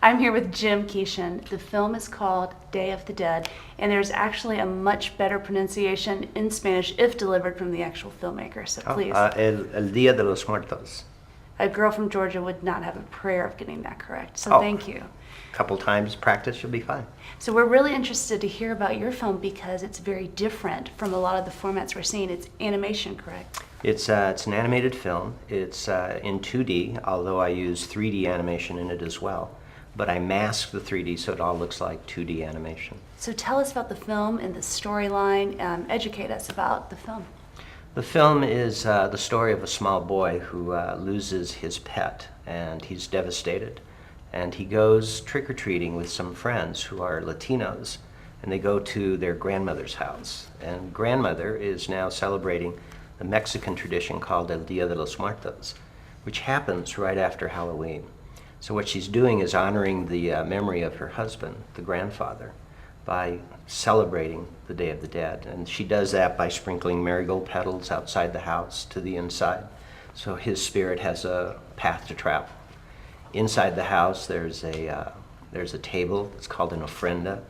I'm here with Jim Keeshan. The film is called Day of the Dead, and there's actually a much better pronunciation in Spanish if delivered from the actual filmmaker, so please. El Día de los Muertos. A girl from Georgia would not have a prayer of getting that correct, so thank you. A couple times practice, you'll be fine. So we're really interested to hear about your film because it's very different from a lot of the formats we're seeing. It's animation, correct? It's an animated film. It's in 2D, although I use 3D animation in it as well. But I mask the 3D so it all looks like 2D animation. So tell us about the film and the storyline. Educate us about the film. The film is the story of a small boy who loses his pet, and he's devastated. And he goes trick-or-treating with some friends who are Latinos, and they go to their grandmother's house. And grandmother is now celebrating the Mexican tradition called El Día de los Muertos, which happens right after Halloween. So what she's doing is honoring the memory of her husband, the grandfather, by celebrating the Day of the Dead. And she does that by sprinkling marigold petals outside the house to the inside, so his spirit has a path to travel. Inside the house, there's a table. It's called an ofrenda,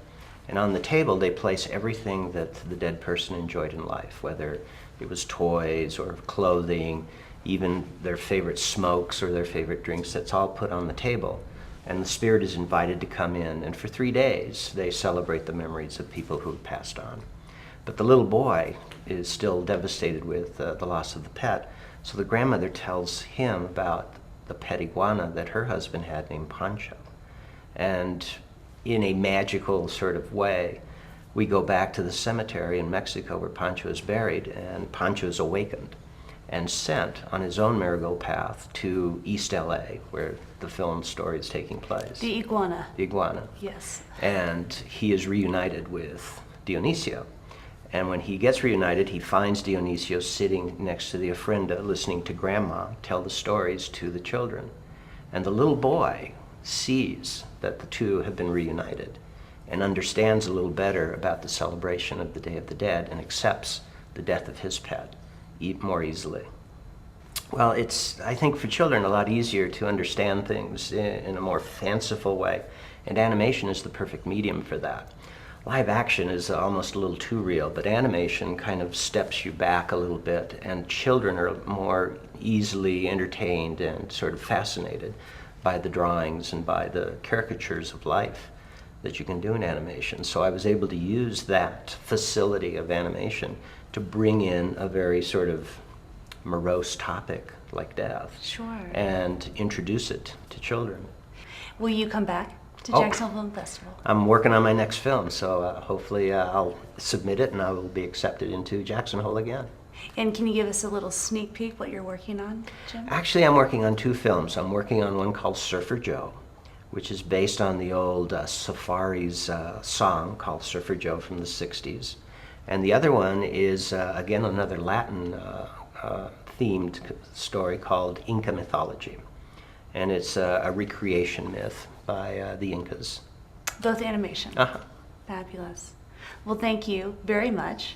and on the table they place everything that the dead person enjoyed in life, whether it was toys or clothing, even their favorite smokes or their favorite drinks. That's all put on the table, and the spirit is invited to come in, and for 3 days they celebrate the memories of people who have passed on. But the little boy is still devastated with the loss of the pet, so the grandmother tells him about the pet iguana that her husband had named Pancho. And in a magical sort of way, we go back to the cemetery in Mexico where Pancho is buried, and Pancho is awakened and sent on his own marigold path to East LA, where the film story is taking place. The iguana. The iguana. Yes. And he is reunited with Dionisio. And when he gets reunited, he finds Dionisio sitting next to the ofrenda, listening to Grandma tell the stories to the children. And the little boy sees that the two have been reunited and understands a little better about the celebration of the Day of the Dead and accepts the death of his pet more easily. Well, it's, I think, for children a lot easier to understand things in a more fanciful way, and animation is the perfect medium for that. Live action is almost a little too real, but animation kind of steps you back a little bit, and children are more easily entertained and sort of fascinated by the drawings and by the caricatures of life that you can do in animation. So I was able to use that facility of animation to bring in a very sort of morose topic like death. Sure. And introduce it to children. Will you come back to Jacksonville Film Festival? I'm working on my next film, so hopefully I'll submit it and I will be accepted into Jackson Hole again. And can you give us a little sneak peek what you're working on, Jim? Actually, I'm working on 2 films. I'm working on one called Surfer Joe, which is based on the old Safaris song called Surfer Joe from the 60s. And the other one is, again, another Latin themed story called Inca mythology. And it's a recreation myth by the Incas. Both animation. Uh-huh. Fabulous. Well, thank you very much.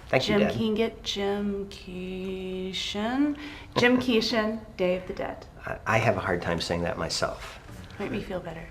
Thank you, Deb. Jim Keeshan. Jim Keeshan, Day of the Dead. I have a hard time saying that myself. Make me feel better.